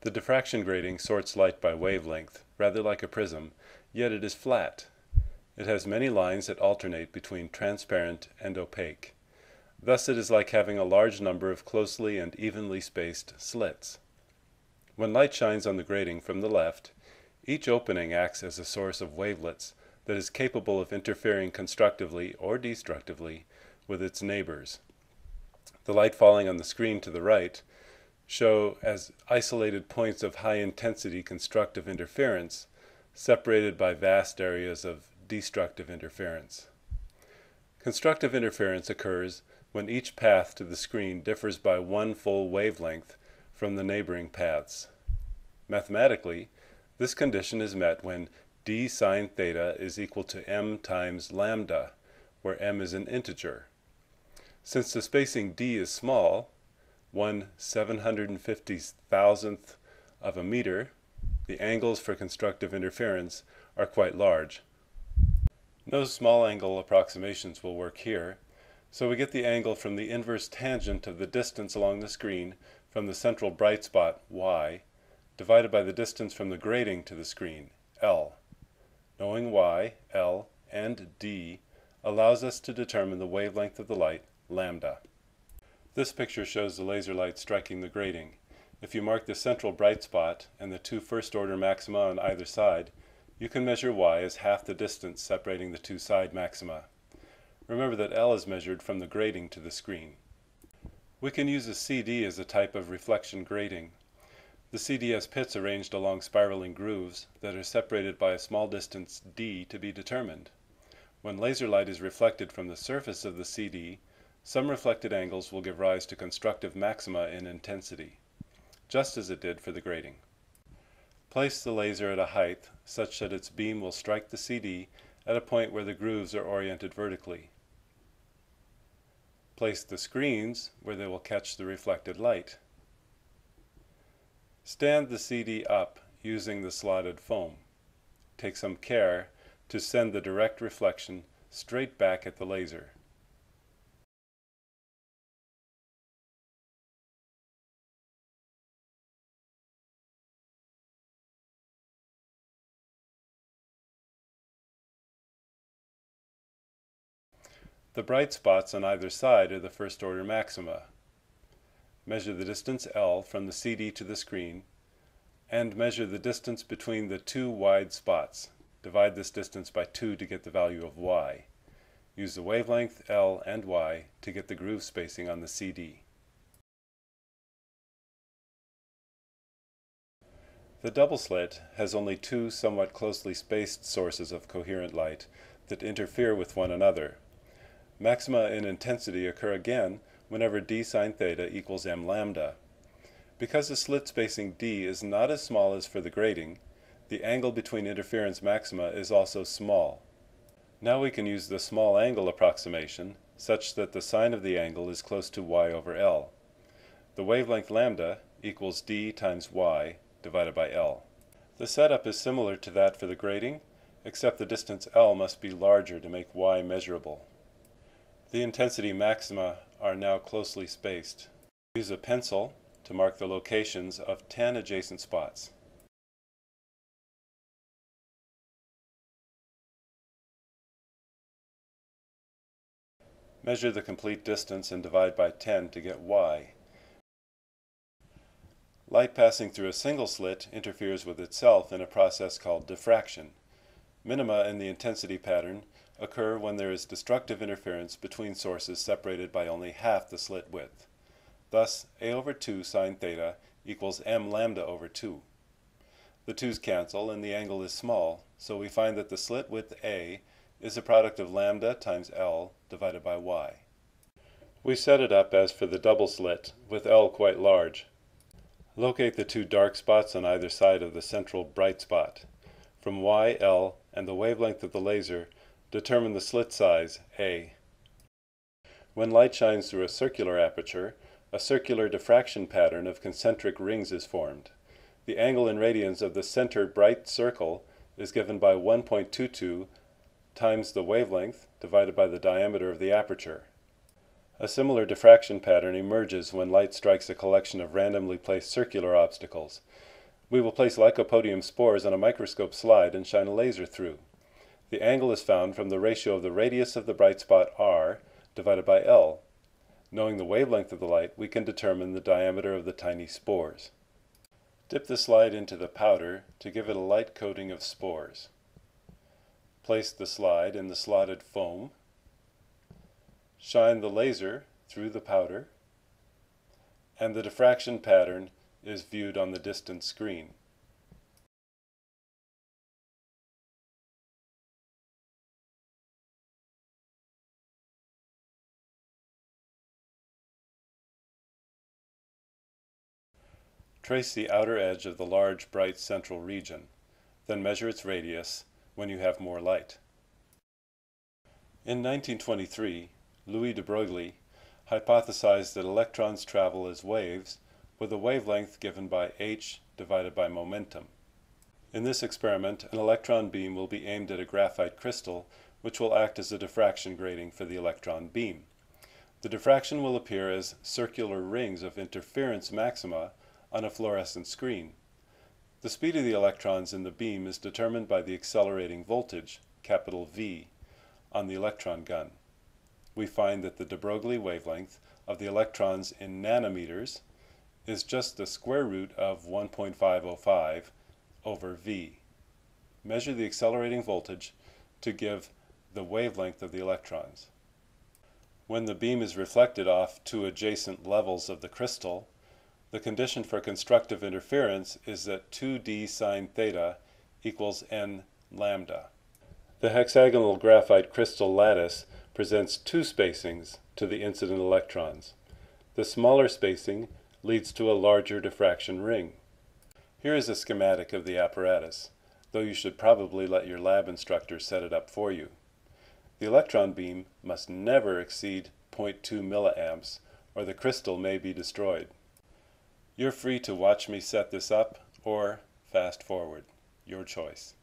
The diffraction grating sorts light by wavelength, rather like a prism, yet it is flat. It has many lines that alternate between transparent and opaque. Thus it is like having a large number of closely and evenly spaced slits. When light shines on the grating from the left, each opening acts as a source of wavelets that is capable of interfering constructively or destructively with its neighbors. The light falling on the screen to the right show as isolated points of high-intensity constructive interference, separated by vast areas of destructive interference. Constructive interference occurs when each path to the screen differs by one full wavelength from the neighboring paths. Mathematically, this condition is met when d sine theta is equal to m times lambda, where m is an integer. Since the spacing d is small, 1/750,000th of a meter, the angles for constructive interference are quite large. No small angle approximations will work here, so we get the angle from the inverse tangent of the distance along the screen from the central bright spot, y, divided by the distance from the grating to the screen, L. Knowing y, L, and d allows us to determine the wavelength of the light, lambda. This picture shows the laser light striking the grating. If you mark the central bright spot and the two first-order maxima on either side, you can measure y as half the distance separating the two side maxima. Remember that L is measured from the grating to the screen. We can use a CD as a type of reflection grating. The CD has pits arranged along spiraling grooves that are separated by a small distance d to be determined. When laser light is reflected from the surface of the CD, some reflected angles will give rise to constructive maxima in intensity, just as it did for the grating. Place the laser at a height such that its beam will strike the CD at a point where the grooves are oriented vertically. Place the screens where they will catch the reflected light. Stand the CD up using the slotted foam. Take some care to send the direct reflection straight back at the laser. The bright spots on either side are the first-order maxima. Measure the distance L from the CD to the screen, and measure the distance between the two wide spots. Divide this distance by 2 to get the value of y. Use the wavelength L and y to get the groove spacing on the CD. The double slit has only two somewhat closely spaced sources of coherent light that interfere with one another. Maxima in intensity occur again whenever d sine theta equals m lambda. Because the slit spacing d is not as small as for the grating, the angle between interference maxima is also small. Now we can use the small angle approximation such that the sine of the angle is close to y over L. The wavelength lambda equals d times y divided by L. The setup is similar to that for the grating, except the distance L must be larger to make y measurable. The intensity maxima are now closely spaced. Use a pencil to mark the locations of 10 adjacent spots. Measure the complete distance and divide by 10 to get y. Light passing through a single slit interferes with itself in a process called diffraction. Minima in the intensity pattern occur when there is destructive interference between sources separated by only half the slit width. Thus, a over 2 sine theta equals m lambda over 2. The 2's cancel and the angle is small, so we find that the slit width a is a product of lambda times L divided by y. We set it up as for the double slit, with L quite large. Locate the two dark spots on either side of the central bright spot. From y, L, and the wavelength of the laser, determine the slit size, A. When light shines through a circular aperture, a circular diffraction pattern of concentric rings is formed. The angle in radians of the center bright circle is given by 1.22 times the wavelength divided by the diameter of the aperture. A similar diffraction pattern emerges when light strikes a collection of randomly placed circular obstacles. We will place lycopodium spores on a microscope slide and shine a laser through. The angle is found from the ratio of the radius of the bright spot r divided by L. Knowing the wavelength of the light, we can determine the diameter of the tiny spores. Dip the slide into the powder to give it a light coating of spores. Place the slide in the slotted foam. Shine the laser through the powder, and the diffraction pattern is viewed on the distant screen. Trace the outer edge of the large, bright central region, then measure its radius when you have more light. In 1923, Louis de Broglie hypothesized that electrons travel as waves with a wavelength given by h divided by momentum. In this experiment, an electron beam will be aimed at a graphite crystal, which will act as a diffraction grating for the electron beam. The diffraction will appear as circular rings of interference maxima on a fluorescent screen. The speed of the electrons in the beam is determined by the accelerating voltage, capital V, on the electron gun. We find that the de Broglie wavelength of the electrons in nanometers is just the square root of 1.505 over V. Measure the accelerating voltage to give the wavelength of the electrons. When the beam is reflected off two adjacent levels of the crystal, the condition for constructive interference is that 2d sine theta equals n lambda. The hexagonal graphite crystal lattice presents two spacings to the incident electrons. The smaller spacing leads to a larger diffraction ring. Here is a schematic of the apparatus, though you should probably let your lab instructor set it up for you. The electron beam must never exceed 0.2 milliamps, or the crystal may be destroyed. You're free to watch me set this up or fast forward. Your choice.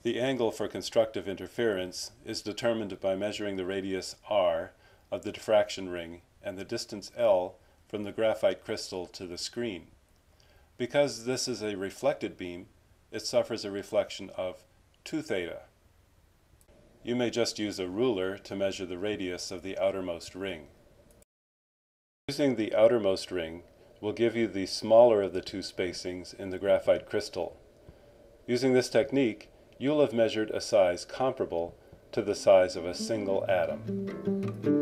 The angle for constructive interference is determined by measuring the radius r of the diffraction ring and the distance L from the graphite crystal to the screen. Because this is a reflected beam, it suffers a reflection of 2 theta. You may just use a ruler to measure the radius of the outermost ring. Using the outermost ring will give you the smaller of the two spacings in the graphite crystal. Using this technique, you'll have measured a size comparable to the size of a single atom.